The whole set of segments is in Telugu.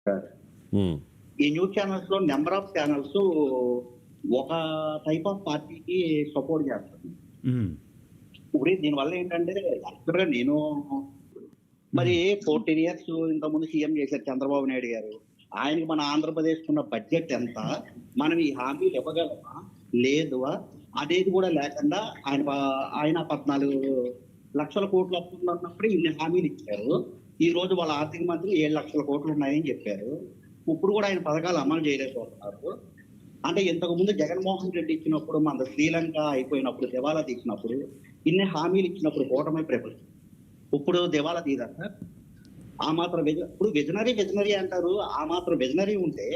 సార్. హ్మ్. ఈ న్యూస్ ఛానల్స్‌లో నంబర్ ఆఫ్ ఛానల్స్ ఒక టైప్ ఆఫ్ పార్టీకి సపోర్ట్ చేస్తుంది. హ్మ్. ఇప్పుడు దీనివల్ల ఏంటంటే యాక్చువల్‌గా నేను మరి 14 ఇయర్స్ ఇంతకుముందు సీఎం చేశారు చంద్రబాబు నాయుడు గారు. ఆయనకి మన ఆంధ్రప్రదేశ్‌కున్న బడ్జెట్ ఎంత? మనం ఈ హామీలు ఇవ్వగలమా? లేదువా? అనేది కూడా లేకుండా ఆయన 14,00,000 కోట్లు అప్పున్నప్పుడు ఇన్ని హామీలు ఇచ్చారు. ఈ రోజు వాళ్ళ ఆర్థిక మంత్రి 7,00,000 కోట్లు ఉన్నాయని చెప్పారు. ఇప్పుడు కూడా ఆయన పథకాలు అమలు చేయలేకపోతున్నారు. అంటే ఇంతకుముందు జగన్మోహన్ రెడ్డి ఇచ్చినప్పుడు మన శ్రీలంక అయిపోయినప్పుడు దివాలా తీసినప్పుడు ఇన్ని హామీలు ఇచ్చినప్పుడు కూటమి ప్రభుత్వం ఇప్పుడు దివాలా తీయదా సార్? ఆ మాత్రం ఇప్పుడు విజనరీ అంటారు. ఆ మాత్రం విజనరీ ఉంటే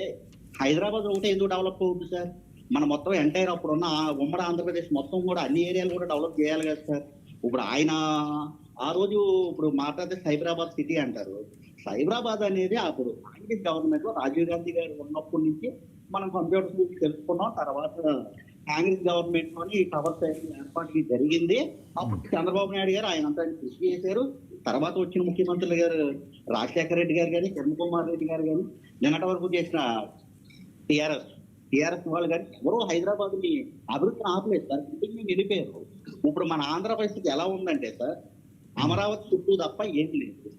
హైదరాబాద్ ఒకటే ఎందుకు డెవలప్ అవుతుంది సార్? మన మొత్తం ఎంటైర్ అప్పుడున్న ఉమ్మడి ఆంధ్రప్రదేశ్ మొత్తం కూడా అన్ని ఏరియాలు కూడా డెవలప్ చేయాలి కదా సార్. ఇప్పుడు ఆయన ఆ రోజు ఇప్పుడు మాట్లాడితే సైబరాబాద్ సిటీ అంటారు. సైబరాబాద్ అనేది అప్పుడు కాంగ్రెస్ గవర్నమెంట్ లో రాజీవ్ గాంధీ గారు ఉన్నప్పటి నుంచి మనం కంప్యూటర్స్ గురించి తెలుసుకున్నాం. తర్వాత కాంగ్రెస్ గవర్నమెంట్ లోని ఈ టవర్స్ ఏర్పాటు జరిగింది. అప్పుడు చంద్రబాబు నాయుడు గారు ఆయన అంతా కృషి చేశారు. తర్వాత వచ్చిన ముఖ్యమంత్రులు గారు రాజశేఖర రెడ్డి గారు కానీ కిరణ్ కుమార్ రెడ్డి గారు కానీ నిన్నటి వరకు చేసిన టిఆర్ఎస్ వాళ్ళు కానీ ఎవరో హైదరాబాద్ ని అభివృద్ధిని ఆపలేదు సార్. ఇంటికి వెళ్ళిపోయారు. ఇప్పుడు మన ఆంధ్ర పరిస్థితి ఎలా ఉందంటే సార్, అమరావతి చుట్టూ తప్ప ఏం లేదు.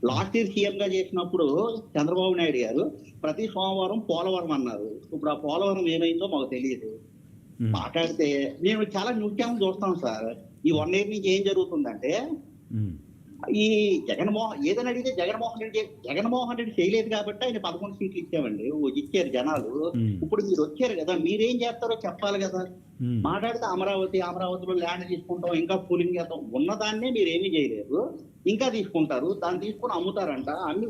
లాస్ట్ ఇయర్ సీఎం గా చేసినప్పుడు చంద్రబాబు నాయుడు గారు ప్రతి సోమవారం పోలవరం అన్నారు. ఇప్పుడు ఆ పోలవరం ఏమైందో మాకు తెలియదు. మాట్లాడితే మేము చాలా న్యూస్ ఛానల్ చూస్తాం సార్. ఈ 1 ఇయర్ నుంచి ఏం జరుగుతుందంటే ఈ ఏదైనా అడిగితే జగన్మోహన్ రెడ్డి చేయలేదు కాబట్టి ఆయన 11 సీట్లు ఇచ్చామండి. ఇచ్చారు జనాలు. ఇప్పుడు మీరు వచ్చారు కదా, మీరేం చేస్తారో చెప్పాలి కదా. మాట్లాడితే అమరావతిలో ల్యాండ్ తీసుకుంటాం, ఇంకా కూలింగ్ చేస్తాం. ఉన్నదాన్నే మీరు ఏమీ చేయలేరు, ఇంకా తీసుకుంటారు. దాన్ని తీసుకుని అమ్ముతారంట. అన్ని